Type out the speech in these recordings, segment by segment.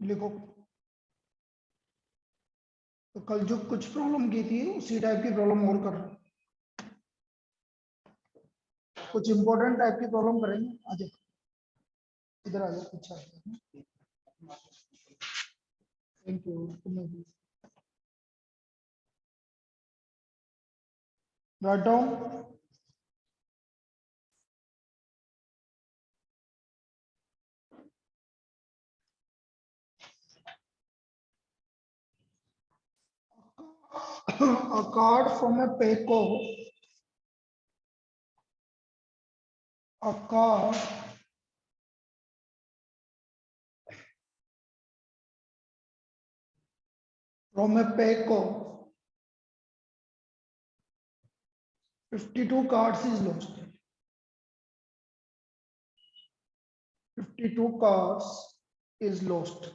लिखो। तो कल जो कुछ प्रॉब्लम की थी उसी टाइप की प्रॉब्लम और कर रहे हैं, कुछ इंपॉर्टेंट टाइप की प्रॉब्लम करेंगे। आ जाओ, इधर आ जाओ, अच्छा। Thank you. Write down. A card from a Payco. A card from a Payco. 52 cards is lost. 52 cards is lost.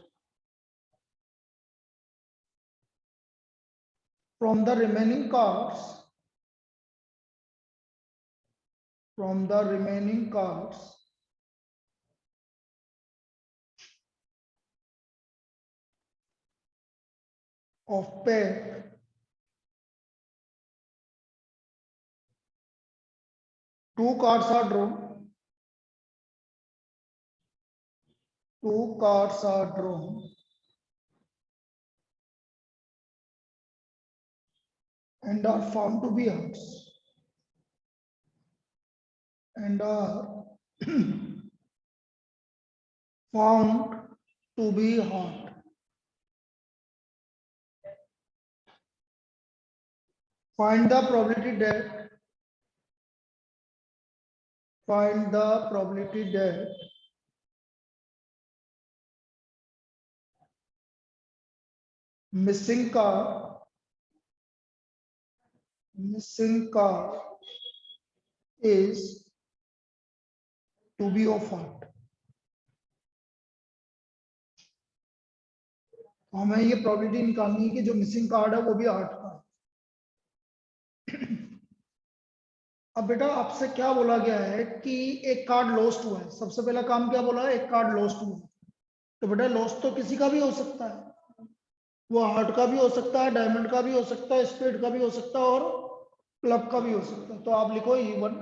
From the remaining cards, of pack, 2 cards are drawn. 2 cards are drawn and are found to be hearts. And are found to be heart. Find the probability that missing card is to be of heart. तो हमें ये probability निकालनी है कि जो missing card है वो भी हार्ट का है। अब बेटा आपसे क्या बोला गया है कि एक कार्ड लॉस्ट हुआ है। सबसे पहला काम क्या बोला है, एक कार्ड लॉस्ट हुआ है। तो बेटा लॉस्ट तो किसी का भी हो सकता है, वो हार्ट का भी हो सकता है, डायमंड का भी हो सकता है, स्पेड का भी हो सकता है और क्लब का भी हो सकता है। तो आप लिखो E1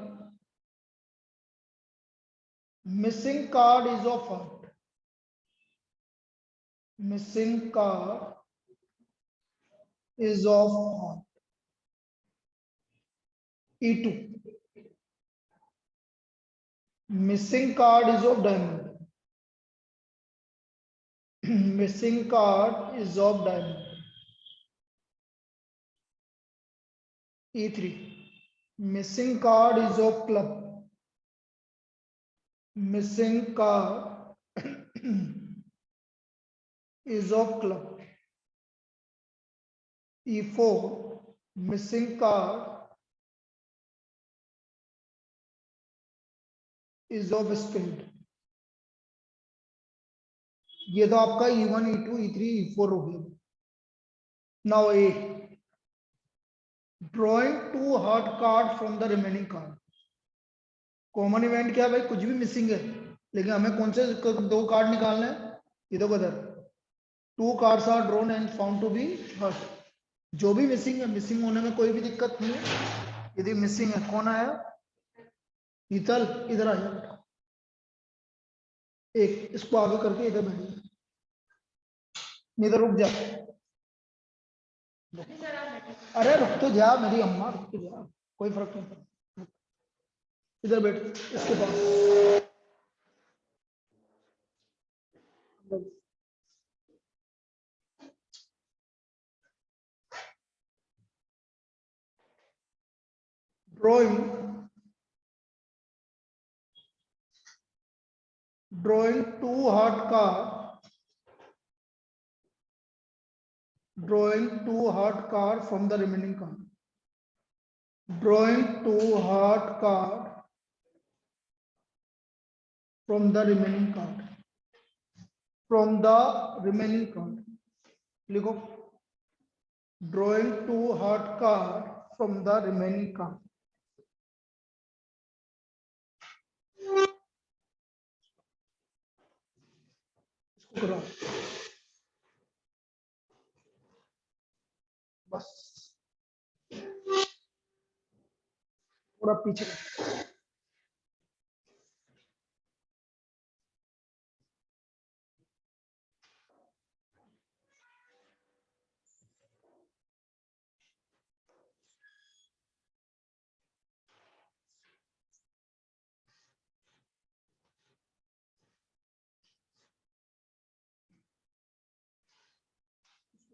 missing card is of heart. Missing card is of heart. E2 missing card is of diamond. Missing card is of diamond. E3 missing card is of club. Missing card is of club. E4 missing card is of spade. ये तो आपका E1 E2 E3 E4 हो गया। Now A drawing 2 heart card from the remaining card. Common event क्या है भाई, कुछ भी मिसिंग है, लेकिन हमें कौन से 2 कार्ड निकालने हैं। इधर उधर 2 cards are drawn and found to be heart. जो भी मिसिंग है, मिसिंग होने में कोई भी दिक्कत नहीं है। यदि मिसिंग है, कौन आया, शीतल इधर आ जाओ। एक इसको आगे करके इधर बैठ, इधर रुक जा। अरे रुक तो जा मेरी अम्मा, रुक तो जा, कोई फर्क नहीं पड़ता। इधर बैठ इसके पास। Drawing 2 heart card, drawing 2 heart card from the remaining card. Drawing 2 heart card from the remaining card. From the remaining card. लिखो drawing 2 heart card from the remaining card. इसको करो। थोड़ा पीछे कर।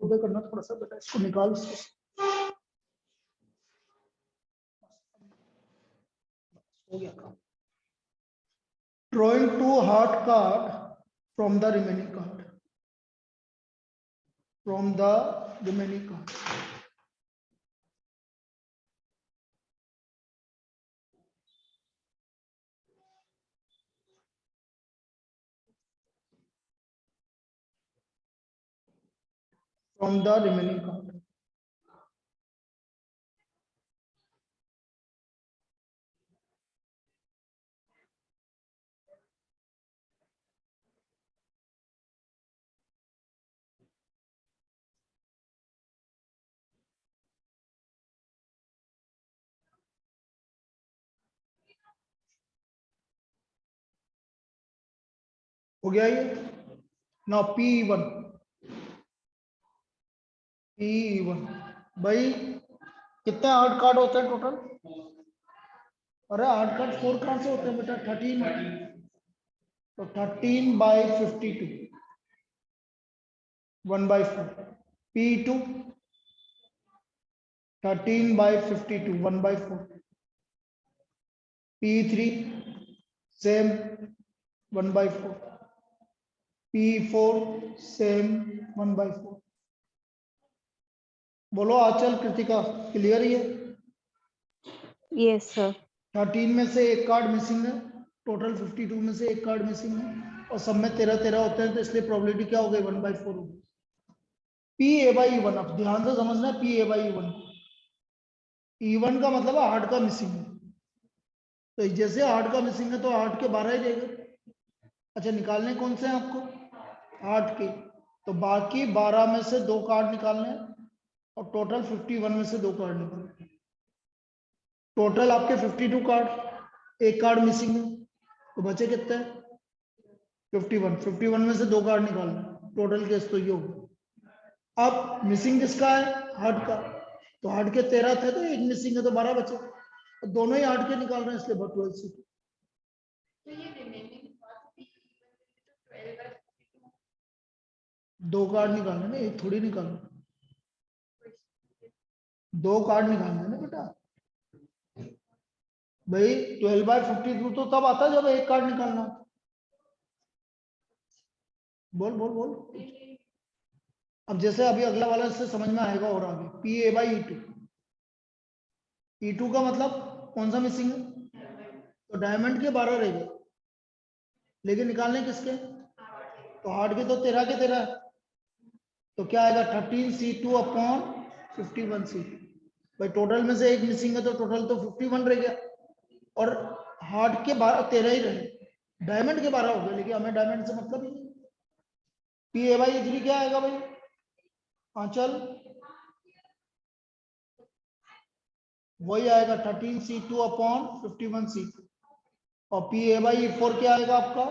उधर करना थोड़ा सा बेटा, इसको निकाल इसको। हो गया काम। Drawing 2 heart card from the remaining card, from the remaining card. From the remaining card. हो गया ये। नाउ P1, P1 भाई कितने 8 कार्ड होते हैं टोटल? अरे 8 कार्ड 4 कहां से होते हैं बेटा? 13। तो 13/52, 1/4। P2 13/52, 1/4। P3 same 1/4। P4 same 1/4। बोलो आंचल, कृतिका, क्लियर ही है? Yes sir. 13 में से एक कार्ड मिसिंग है, टोटल 52 में से एक कार्ड मिसिंग है, और सब में 13 होते हैं, तो इसलिए प्रोबेबिलिटी क्या हो गई? 1/4 हो गई। P/E1, अब ध्यान से समझना है P/E1। E1 का मतलब है 8 का मिसिंग है, तो जैसे 8 का मिसिंग है तो 8 के 12 ही रहेगा। अच्छा, निकालने कौन से हैं आपको? 8 के। तो बाकी 12 में से 2 कार्ड निकालने हैं, और टोटल 51 में से 2 कार्ड निकालने हैं। टोटल आपके 52 कार्ड, एक कार्ड मिसिंग है, तो बचे कितने? 51। 51 में से 2 कार्ड निकालने, टोटल केस तो ये होगा। अब मिसिंग किसका है? 8 का। तो 8 के 13 थे, तो एक मिसिंग है, तो 12 बचे। तो दोनों ही 8 के निकाल रहे हैं, इसलिए 12 सी। तो ये रिमेनिंग 2 कार्ड निकालने ना, एक थोड़ी निकालना। 2 कार्ड निकालने ना बेटा भाई। 12/52 तो तब आता है जब एक कार्ड निकालना हो। बोल बोल बोल। अब जैसे अभी अगला वाला इससे समझ में आएगा, और आगे PA/E2। E2 का मतलब कौन सा मिसिंग है? तो डायमंड के 12 रह गए, लेकिन निकालने किसके? तो 8 के तो 13 के 13 है। तो क्या आएगा? 13C2/51C। भाई टोटल में से एक मिसिंग है, तो टोटल तो 51 रह गया, और हार्ट के 12 13 ही रहे, डायमंड के 12 हो गए, लेकिन हमें डायमंड से मतलब ही नहीं। PA/E3 क्या आएगा भाई? आंचल वही आएगा 13C2/51C। और PA/E4 क्या आएगा आपका?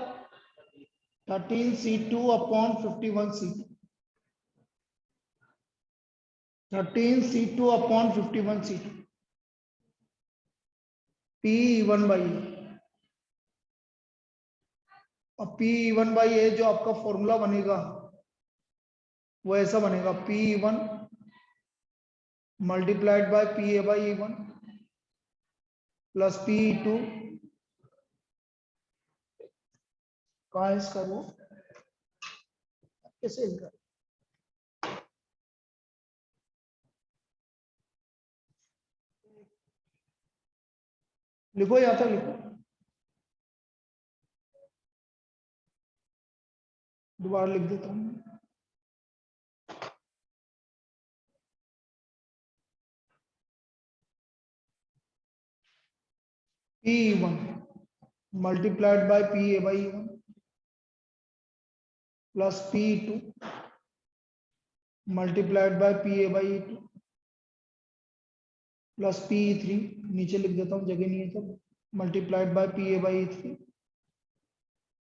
13C2/51C। 13C2/51C। P1/A। और P1/A जो आपका फॉर्मूला बनेगा वो ऐसा बनेगा, P1 multiplied by PA/E1 plus P2। कहाँ है इसका वो? कैसे लिखा? लिखो, यहाँ तक लिखो, दोबारा लिख देता हूँ। P1 multiplied by PA/E1 plus P2 multiplied by PA/E2 plus PE3, नीचे लिख देता हूँ जगह नहीं है तो, multiplied by PA/E3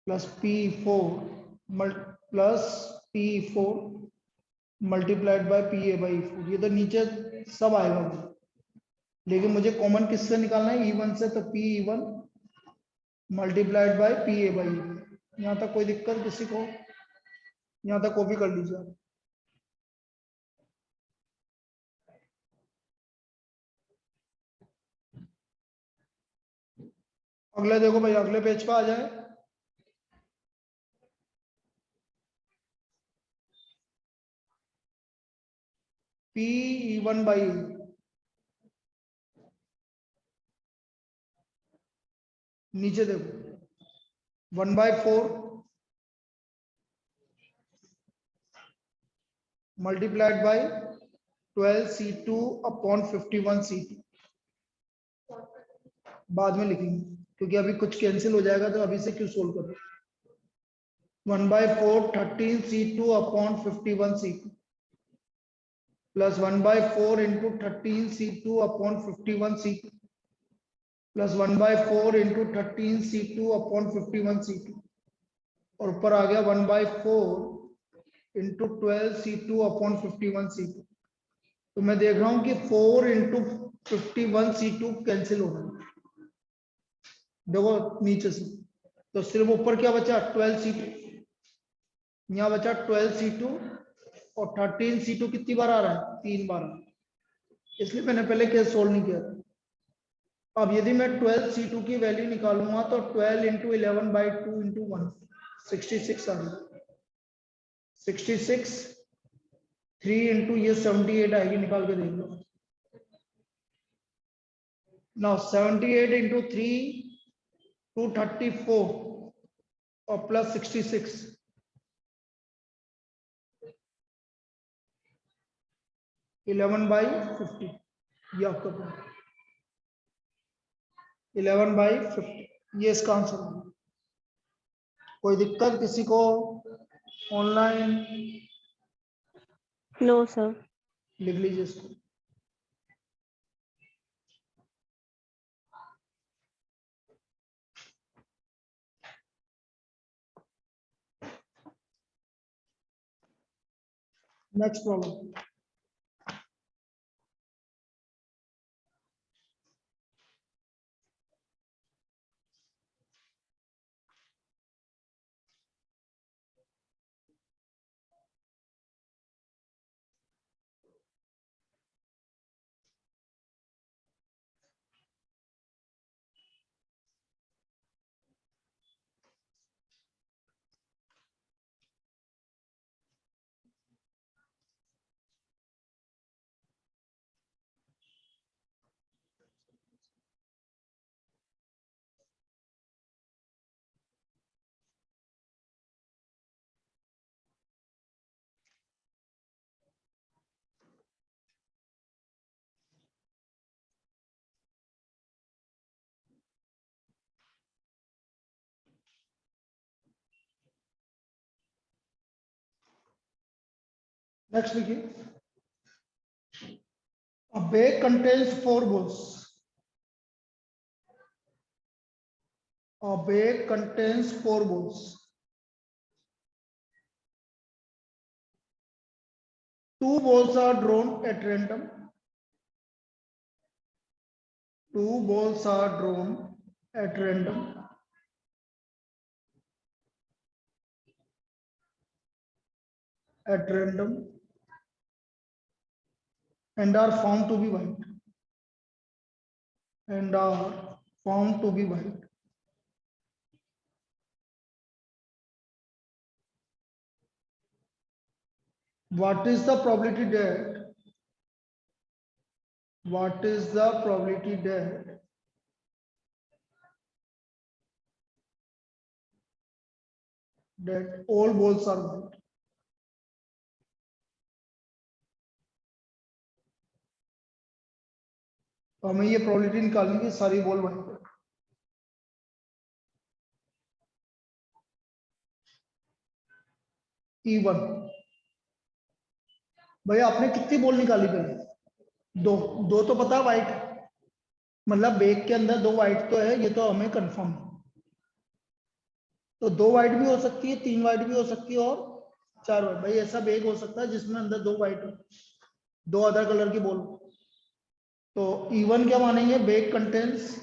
plus P4 plus P4 multiplied by PA/E4। ये तो नीचे सब आएगा मुझे, लेकिन मुझे कॉमन किससे निकालना है, E1 से, तो PE1 मल्टीप्लाइड बाय PA/E1। यहाँ तक कोई दिक्कत किसी को? यहाँ तक कॉपी कर लीजिए आप। अगले देखो भाई, अगले पेज पे आ जाए। PE1/E, नीचे देखो 1/4 मल्टीप्लाइड बाय 12C2/51C2। बाद में लिखेंगे क्योंकि अभी कुछ कैंसिल हो जाएगा, तो अभी से क्यों सोल्व करो। 1/4 13C2/51C2 plus 1/4 into 13C2/51C2 plus 1/4 into 13C2/51C2 और ऊपर आ गया 1/4 इंटू 12C2/51C2। तो मैं देख रहा हूं कि 4 इंटू 51C2 कैंसिल हो रहा है, देखो नीचे से। तो सिर्फ ऊपर क्या बचा, 12C2। यहाँ बचा 12C2 और 13C2 कितनी बार आ रहा है, 3 बार। इसलिए मैंने पहले केस सोल्व नहीं किया था। अब यदि मैं 12C2 की वैल्यू निकालूंगा तो 12 इंटू 11/2 इंटू 1 66 आ रही, 66 3 इंटू ये 78 आएगी, निकाल के देख लो। नाउ 78 इंटू 3 234 और प्लस 66 11/50, ये आपका पॉइंट 11/50, ये इसका आंसर है। कोई दिक्कत किसी को? Online no sir. लिख लीजिए इसको। Next problem. नेक्स्ट देखिए, a bag contains 4 balls. A bag contains 4 balls. 2 balls are drawn at random. 2 balls are drawn at random. At random and are found to be white. And are found to be white. What is the probability that? What is the probability that all balls are white? तो हमें ये probability निकालनी है कि सारी ball white है। E1 भैया आपने कितनी बॉल निकाली पहले? दो दो तो पता व्हाइट है, मतलब बैग के अंदर 2 व्हाइट तो है, ये तो हमें कंफर्म है। तो 2 व्हाइट भी हो सकती है, 3 व्हाइट भी हो सकती है और 4 व्हाइट। भाई ऐसा बैग हो सकता है जिसमें अंदर 2 व्हाइट हो, 2 अदर कलर की बॉल। तो इवन क्या मानेंगे, bag contains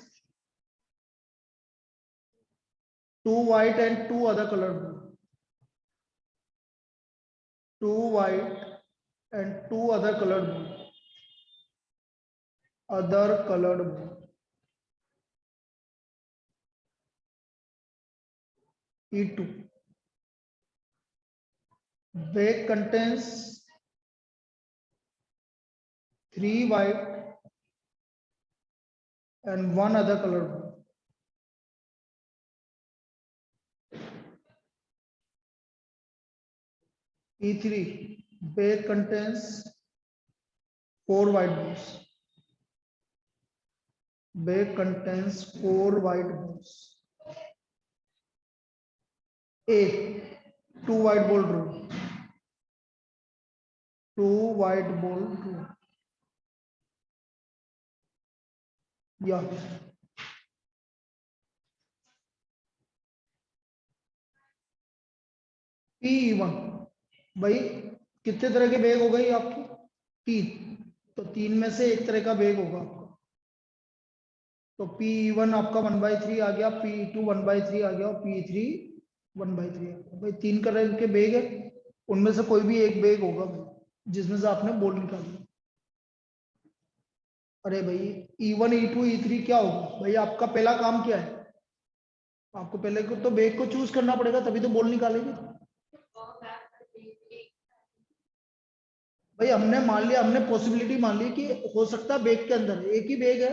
2 white and 2 other colored ball, 2 white and 2 other colored ball, other colored ball. E2 bag contains 3 white and 1 other colored ball. E3 bag contains 4 white balls. Bag contains 4 white balls. A 2 white ball draw. 2 white ball draw. Yeah. P1 भाई कितने तरह के bag हो गई आपकी, 3। तो 3 में से एक तरह का बैग होगा आपका। तो P1 आपका 1/3 आ गया, P2 1/3 आ गया और P3 1/3 आ गया। भाई 3 कलर के बैग है, उनमें से कोई भी एक बैग होगा भाई जिसमें से आपने बॉल निकाली। अरे भाई E1 E2 E3 क्या होगा भाई, आपका पहला काम क्या है, आपको पहले को तो बैग को चूज करना पड़ेगा तभी तो बॉल निकालेंगे। भाई हमने मान लिया, हमने पॉसिबिलिटी मान ली कि हो सकता है बैग के अंदर एक ही बैग है,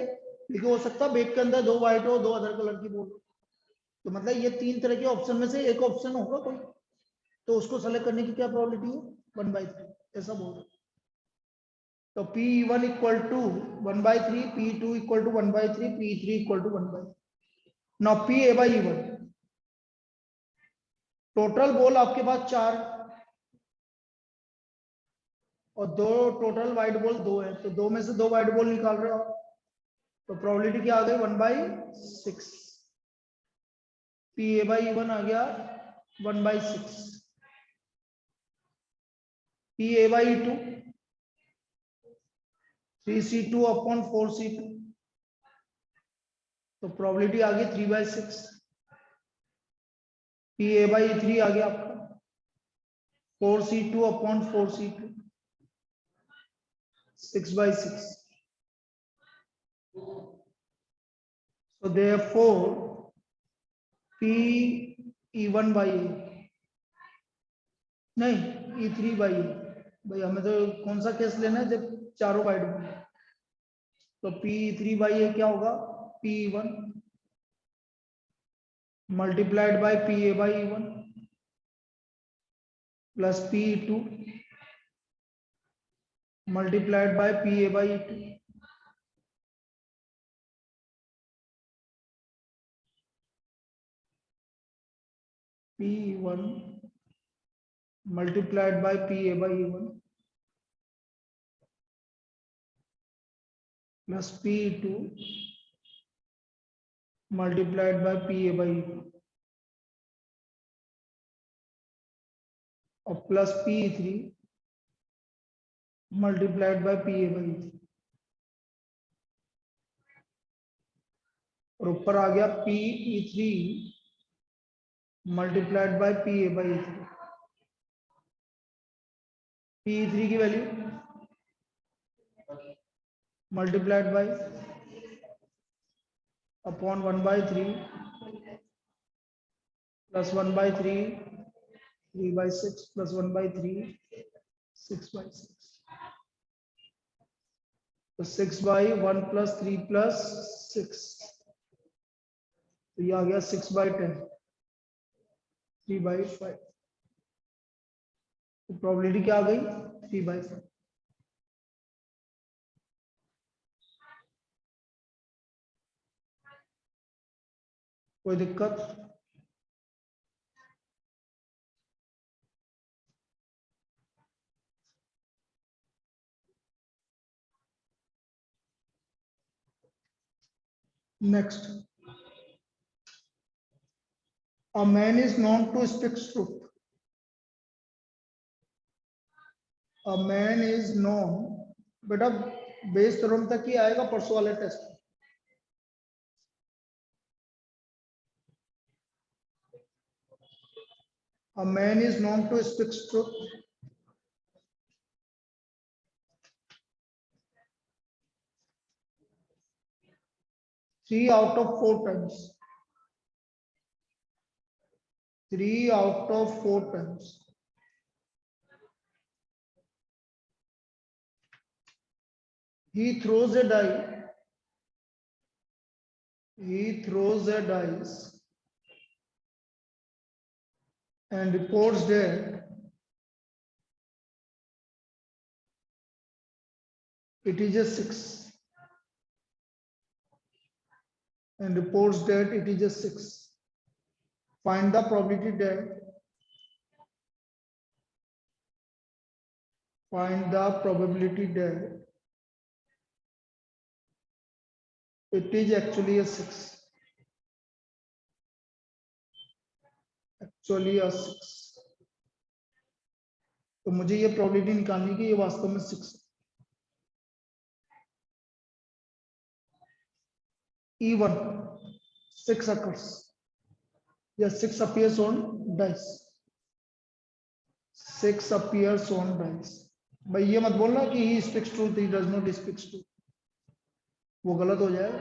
लेकिन हो सकता है बैग के अंदर 2 व्हाइट हो, 2 अदर कलर की बॉल हो। तो मतलब ये 3 तरह के ऑप्शन में से एक ऑप्शन होगा कोई, तो उसको सेलेक्ट करने की क्या प्रोबेबिलिटी है, 1/3 ऐसा बोल रहे। तो P1 equal to 1/3, P2 equal to 1/3, P3 equal to 1/3। Now PA/E1 total ball आपके पास 4 और 2 टोटल व्हाइट बॉल 2 है, तो 2 में से 2 व्हाइट बॉल निकाल रहे हो आप, तो प्रोबेबिलिटी क्या आ गई 1/6। PA/E1 आ गया 1/6। PA/E2 3C2 अपॉन 4C2, तो प्रोबेबिलिटी आ गई 3/6। PA/E3 आ गया आपका 4C2 upon 4C2, 6/6। So therefore P(E1)/A नहीं E3/A। भाई हमें तो कौन सा केस लेना है जब चारों वाइड बॉल है। तो P3/A क्या होगा, P1 multiplied by PA/E1 plus P2 multiplied by PA/E2। P1 multiplied by PA/E1 plus P2 multiplied by PA/E2 और plus P3 multiplied by PA/E3 और ऊपर आ गया PE3 multiplied by PA/E3। PE3 की value multiplied by upon 1/3 plus 1/3 3/6 plus 1/3 6/6। तो 6/1 plus 3 plus 6, तो ये आ गया 6/10 3/5। तो प्रोबेबिलिटी क्या आ गई 3/5। कोई दिक्कत, next, a man is known to speak truth. A man is known, बेटा बेस तुरंत तक ही आएगा परसों वाले test. A man is known to speak truth. Three out of four times. 3 out of 4 times. He throws a die. He throws a dice and reports that it is a 6. And reports that it is a 6. Find the probability that it is actually a 6. Actually a 6. तो मुझे ये probability निकालनी है कि ये वास्तव में 6 है। Even 6 occurs. Yes, 6 appears on dice. 6 appears on dice. भाई ये मत बोलना कि he speaks truth, he does not speak truth. वो गलत हो जाएगा।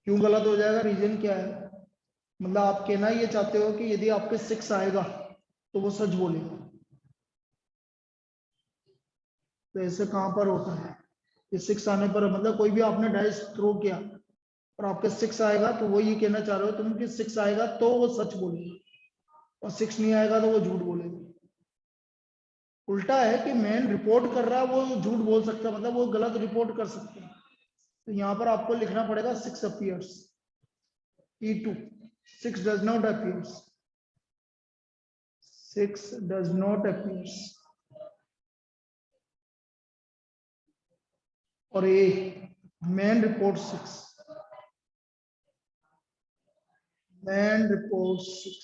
क्यों गलत हो जाएगा? रीजन क्या है? मतलब आप कहना ये चाहते हो कि यदि आपके 6 आएगा तो वो सच बोलेगा। तो ऐसे कहां पर होता है? ये 6 आने पर मतलब कोई भी आपने डाइस थ्रो किया और आपके 6 आएगा तो वो ये कहना चाह रहे हो तुम कि 6 आएगा तो वो सच बोलेगा और 6 नहीं आएगा तो वो झूठ बोलेगा। उल्टा है कि मैन रिपोर्ट कर रहा है वो झूठ बोल सकता है, मतलब वो गलत रिपोर्ट कर सकता है। तो यहाँ पर आपको लिखना पड़ेगा 6 appears. E2 6 does not appears. 6 does not appears. और A man reports 6. Man reports 6.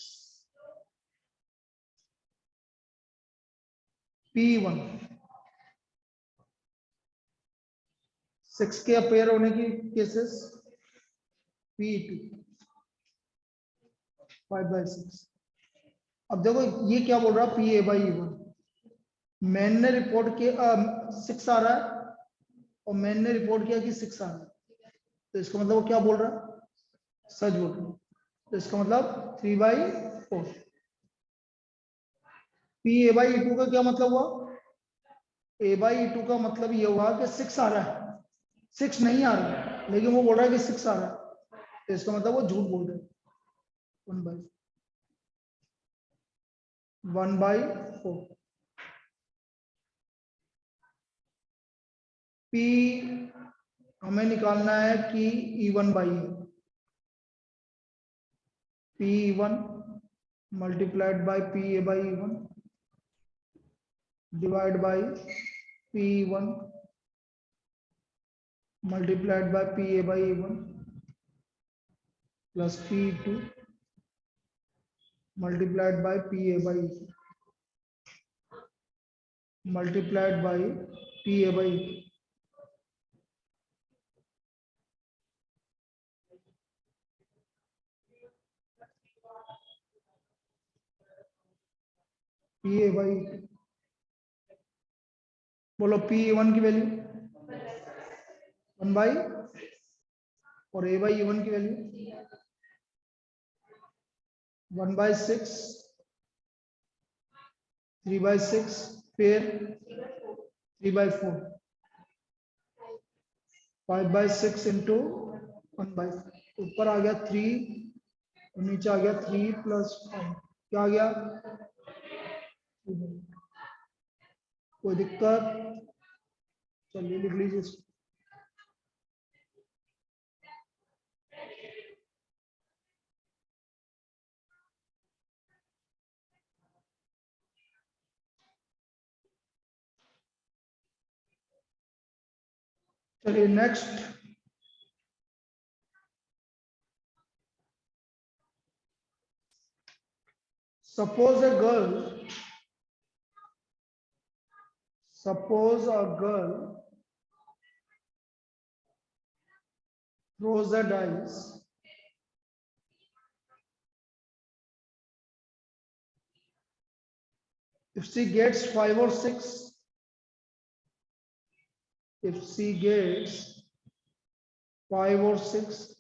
P1 6 के अपेयर होने की केसेस P2 5/6। अब देखो ये क्या बोल रहा है PA/E1। मैन ने रिपोर्ट किया 6 आ रहा है और मैन ने रिपोर्ट किया कि 6 आ रहा है, तो इसका मतलब वो क्या बोल रहा है? सच बोल रहा है। तो इसका मतलब 3/4। PA/E2 का क्या मतलब हुआ? A/E2 का मतलब ये हुआ कि 6 आ रहा है, 6 नहीं आ रहा है, लेकिन वो बोल रहा है कि 6 आ रहा है, तो इसका मतलब वो झूठ बोल रहा है। 1/4। P हमें निकालना है कि E1/E। P1 multiplied by PA/E1 divided by P1 multiplied by PA/E1 plus P2 multiplied by PA/E2 multiplied by PA/E2। PA/E2 बोलो P1 की वैल्यू 1 और A/E1 की वैल्यू 1/6 3/6 फिर 3/4 5/6 इंटू 1/4। ऊपर आ गया 3 और नीचे आ गया 3 + 5। क्या आ गया? 3/4। कोई दिक्कत? चलिए लिख लीजिए इसको। चलिए next, suppose a girl throws a dice. If she gets 5 or 6, if she gets 5 or 6,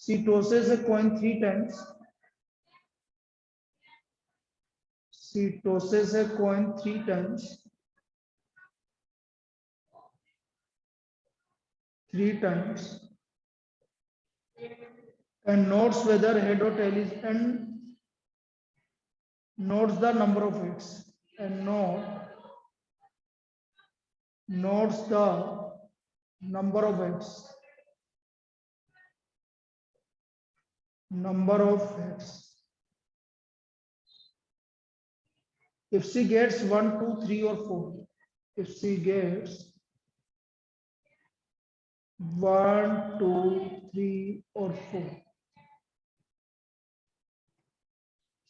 she tosses a coin 3 times. She tosses a coin 3 times. 3 times. And notes whether head or tail is, and notes the number of hits, and notes the number of hits. Number of hits. If she gets 1, 2, 3 or 4, if she gets 1, 2, 3 or 4,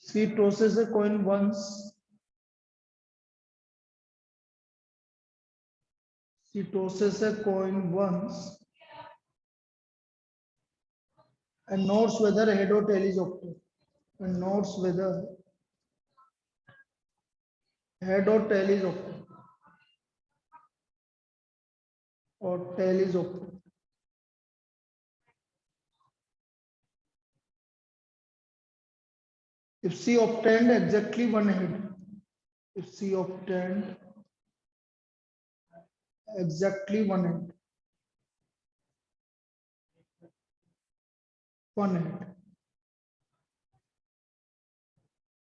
she tosses a coin once. She tosses a coin once and notes whether head or tail is octave. And notes whether head or tail is octave. Or tail is octave. If she obtained exactly 1 head, if she obtained exactly 1 head, 1 head.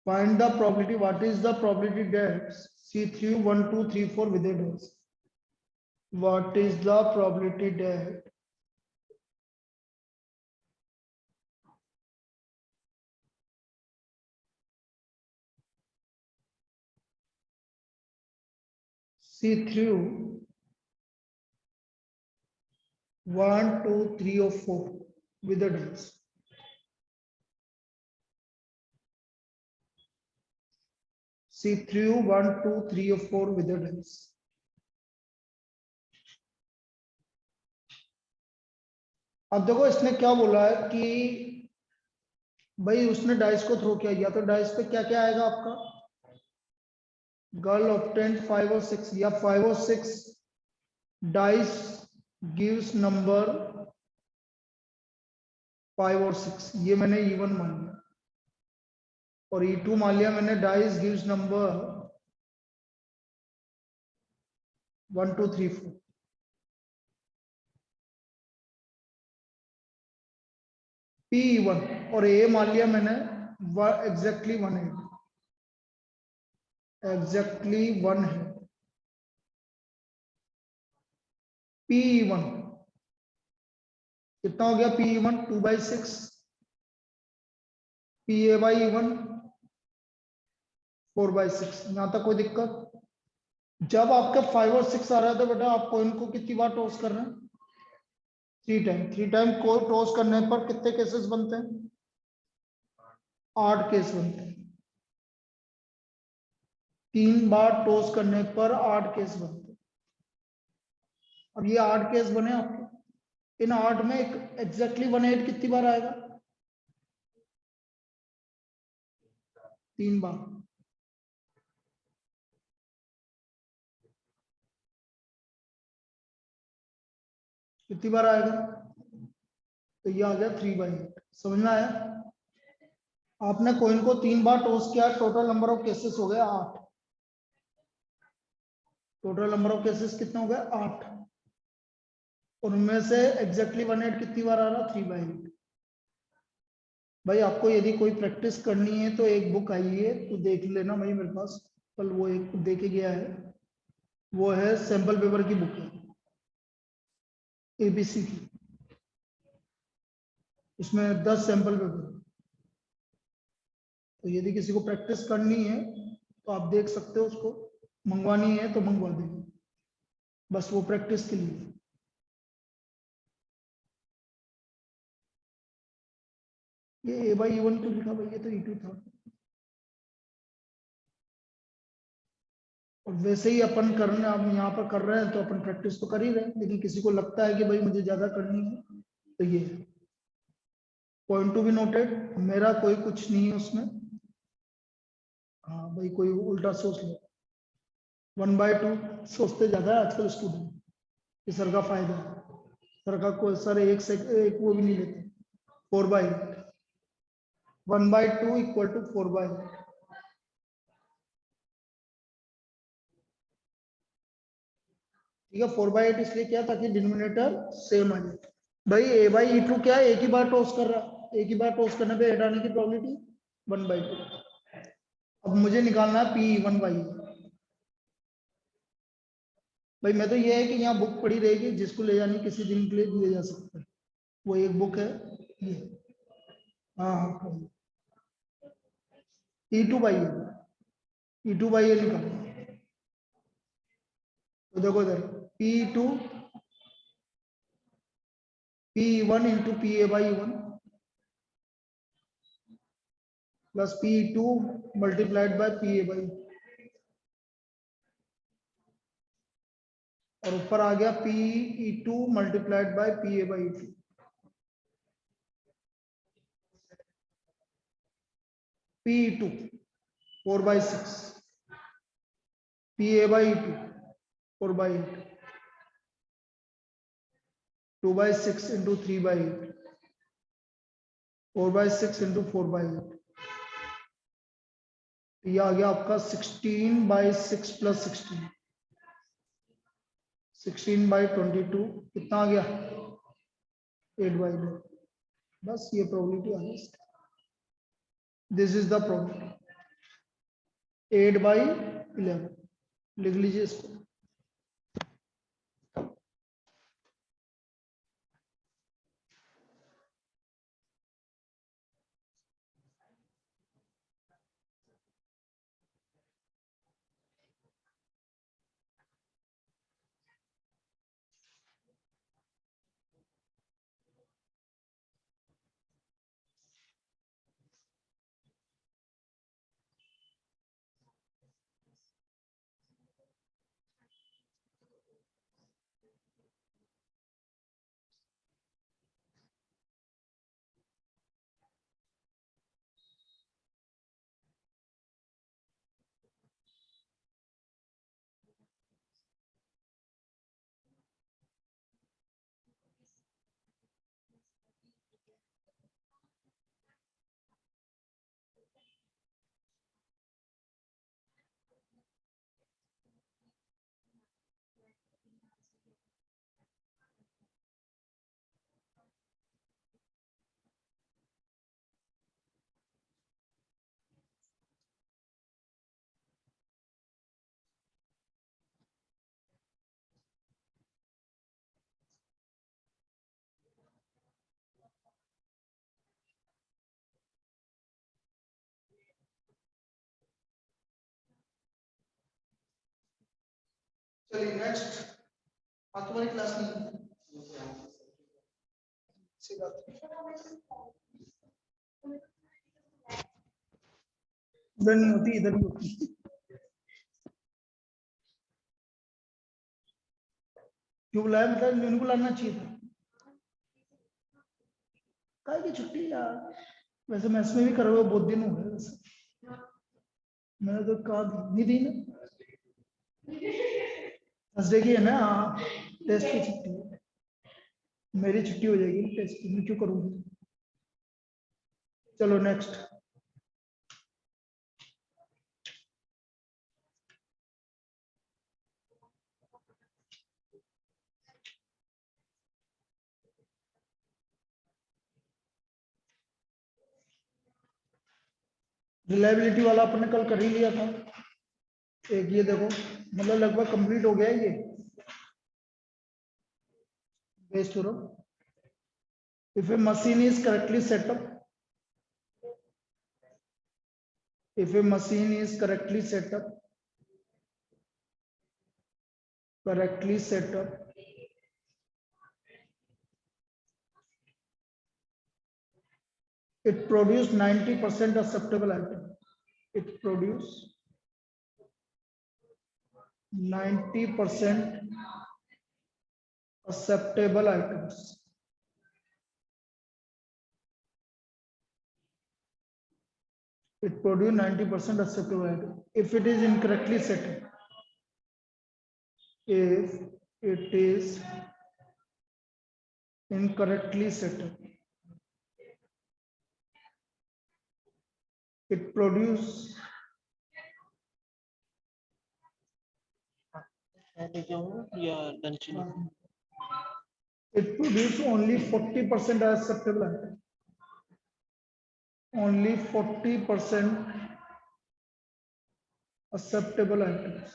Find the probability. What is the probability that she threw 1, 2, 3, 4 with a dice? What is the probability that she threw 1, 2, 3 or 4 with a dice? She threw 1, 2, 3 or 4 with a dice. अब देखो इसने क्या बोला है कि भाई उसने dice को थ्रो किया, तो डाइस पे क्या क्या आएगा आपका? गर्ल ऑब्टेन्ड 5 और 6, या 5 और 6 डाइस गिव्स नंबर 5 और 6, ये मैंने इवन मान लिया, और E2 मान लिया मैंने डाइस गिव्स नंबर 1, 2, 3, 4। P1 और A मान लिया मैंने exactly 1 head, exactly 1 head. P1 कितना हो गया? P1 2/6, PA/1 4/6। यहां तक कोई दिक्कत? जब आपका 5 और 6 आ रहा है तो बेटा आप कॉइन को कितनी बार टॉस कर रहे हैं? 3 टाइम। 3 टाइम को टॉस करने पर कितने केसेस बनते हैं? 8 केस बनते हैं। 3 बार टॉस करने पर 8 केस बनते हैं। अब ये 8 केस बने आपके, इन 8 में एग्जैक्टली 1 8 कितनी बार आएगा? 3 बार। कितनी बार आएगा? तो ये आ गया 3/8। समझ में आया? आपने कॉइन को 3 बार टॉस किया, टोटल नंबर ऑफ केसेस हो गए 8। टोटल नंबर ऑफ केसेस कितने हो गए? 8। उनमें से एग्जैक्टली 1 8 कितनी बार आ रहा? 3/8। भाई आपको यदि कोई प्रैक्टिस करनी है तो एक बुक आई है तो देख लेना भाई, मेरे पास कल वो एक दे के गया है, वो है सैंपल पेपर की बुक है, ABC की। उसमें 10 सैंपल पेपर। तो यदि किसी को प्रैक्टिस करनी है तो आप देख सकते हो, उसको मंगवानी है तो मंगवा देंगे, बस वो प्रैक्टिस के लिए। ये ए बाई E1 क्यों लिखा भाई, ये तो E2 था। और वैसे ही अपन करने, अब यहाँ पर कर रहे हैं तो अपन प्रैक्टिस तो कर ही रहे हैं, लेकिन किसी को लगता है कि भाई मुझे ज्यादा करनी है तो ये पॉइंट टू बी नोटेड, मेरा कोई कुछ नहीं है उसमें। हाँ भाई कोई उल्टा सोच लो, 1/2 सोचते ज्यादा है आजकल स्टूडेंट, ये सर का फायदा है। सर का कोई सर एक वो भी नहीं लेते। 4/8, 1/2 इक्वल टू 4/8। ठीक है, 4/8 इसलिए किया ताकि डिनोमिनेटर सेम आ जाए। भाई A/E2 क्या है, एक ही बार टॉस कर रहा है, एक ही बार टॉस करने पे हटाने की प्रोबेबिलिटी 1/2। अब मुझे निकालना है P1/E। भाई मैं तो ये है कि यहाँ बुक पड़ी रहेगी, जिसको ले जानी किसी दिन के लिए ले जा सकता है, वो एक बुक है ये। हाँ हाँ, E2/E निकालना। तो देखो इधर P2 P1 into PA/E1 plus P2 multiplied by PA/E, और ऊपर आ गया PE2 multiplied by PA/E2। PE2 4/6, PA/E2 4/8, 2/6 into 3/8, 4/6 into 4/8। ये आ गया आपका 16/6 प्लस 16, 16/22 कितना आ गया 8/11। बस ये प्रोबेबिलिटी आ गई, दिस इज द प्रोबेबिलिटी 8/11। लिख लीजिए इसको। चलिए नेक्स्ट, आज तुम्हारी क्लास नहीं है। अच्छी बात है। इधर नहीं होती, इधर नहीं होती। क्यों बुलाया, मतलब इनको लाना चाहिए था। कल की छुट्टी यार, वैसे मैथ्स में भी करे हुए बहुत दिन हो गए वैसे। मैंने तो कहा नहीं दी ना, थर्सडे की है ना, हाँ टेस्ट की छुट्टी है। मेरी छुट्टी हो जाएगी टेस्ट की, मैं क्यों करूँगी। चलो नेक्स्ट, रिलायबिलिटी वाला अपने कल कर ही लिया था। एक ये देखो, मतलब लगभग कंप्लीट हो गया है ये। बेस्ट करो, if a machine is correctly set up, if a machine is correctly set up, correctly set up, It produced 90% acceptable item. It produced 90% acceptable items. It produced 90% acceptable item. If it is incorrectly set, if it is incorrectly set, it produce it produce only 40% acceptable item. Only 40% acceptable items.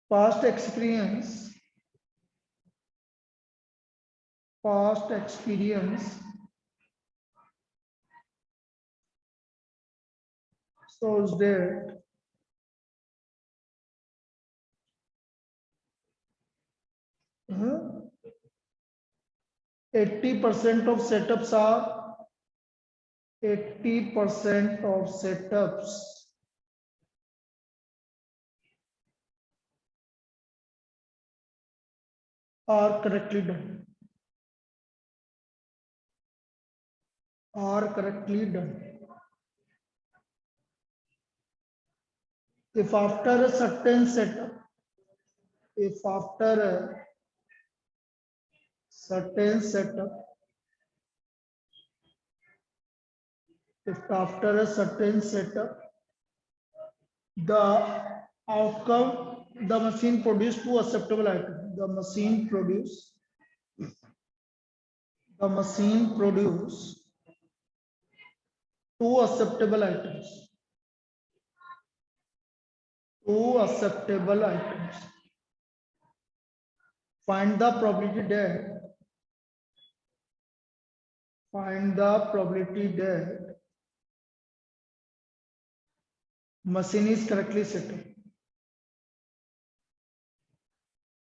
Past experience shows that 80% of setups are 80% of setups are correctly done. Are correctly done. If after a certain setup, if after a certain setup, if after a certain setup, the outcome, the machine produced two acceptable items. The machine produced two acceptable items. Two acceptable items. Find the probability that machine is correctly set.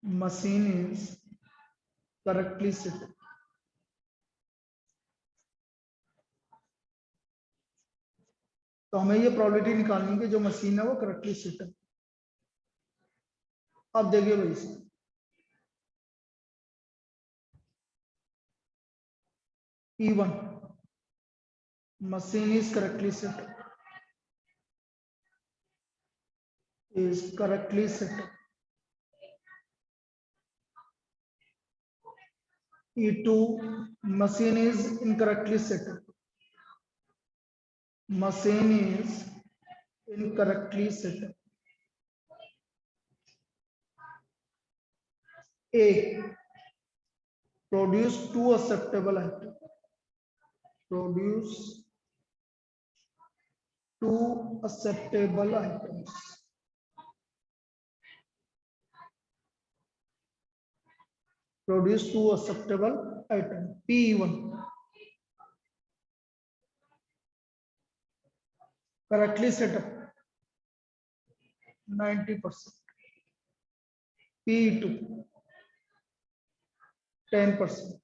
Machine is correctly set. तो हमें ये probability निकालनी है कि जो machine है वो correctly set है. अब देखिए भाई E1 machine is correctly set. Is correctly set. E2 machine is incorrectly set. Machine is incorrectly set. A produce two acceptable items. Produce two acceptable items. Produce two acceptable items. P1 correctly set up 90%. P2 10%.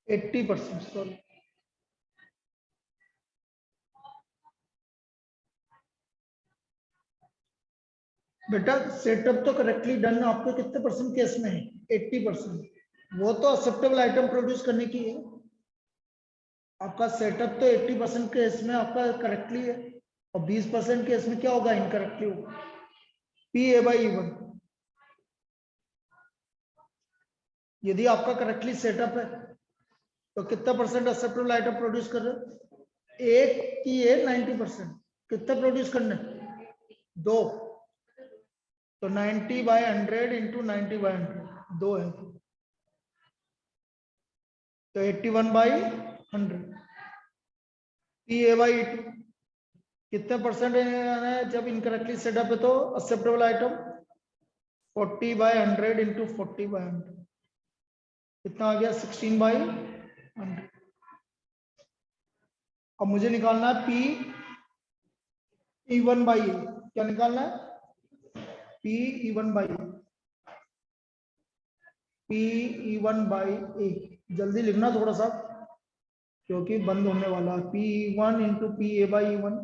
80%. Sorry. बेटा setup तो correctly done आपके कितने percent case में है? 80%. वो तो acceptable item produce करने की है. आपका सेटअप तो 80% केस में आपका करेक्टली है और 20% केस में क्या होगा? इनकरेक्टली होगा. PA/E1 यदि आपका करेक्टली सेटअप है तो कितना परसेंट एक्सेप्टेबल आइटम प्रोड्यूस कर रहे हो? एक की है 90%. कितना प्रोड्यूस करना है? 2. तो 90/100 इंटू 90/100 2 है तो 81/100. PA/E2 कितने परसेंट है जब इनकरेक्टली सेटअप है? तो एक्सेप्टेबल आइटम 40/100 इंटू 40/100 कितना आ गया? 16/100. अब मुझे निकालना है P E1/A. क्या निकालना है P E one by P E one by A, जल्दी लिखना थोड़ा सा क्योंकि बंद होने वाला है। P E one into P A by one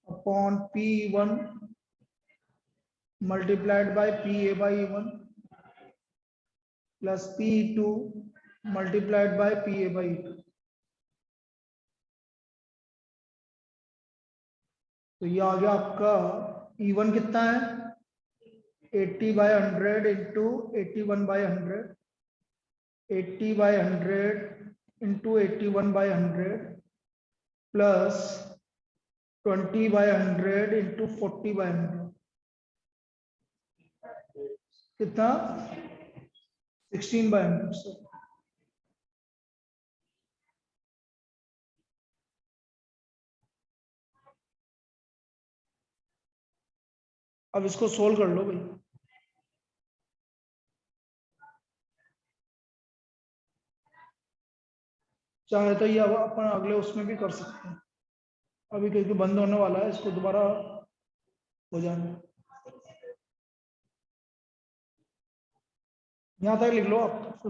upon P E one multiplied by P A by one plus P E two multiplied by P A by two. तो ये आ गया आपका E1 कितना है 80/100 इंटू 81/100 80/100 इंटू 81/100 प्लस 20/100 इंटू 40/100 कितना 16/100। अब इसको solve कर लो भाई। चाहे तो ये अब अपन अगले उसमें भी कर सकते हैं, अभी क्योंकि बंद होने वाला है इसको दोबारा हो जाने। यहाँ तक लिख लो आप।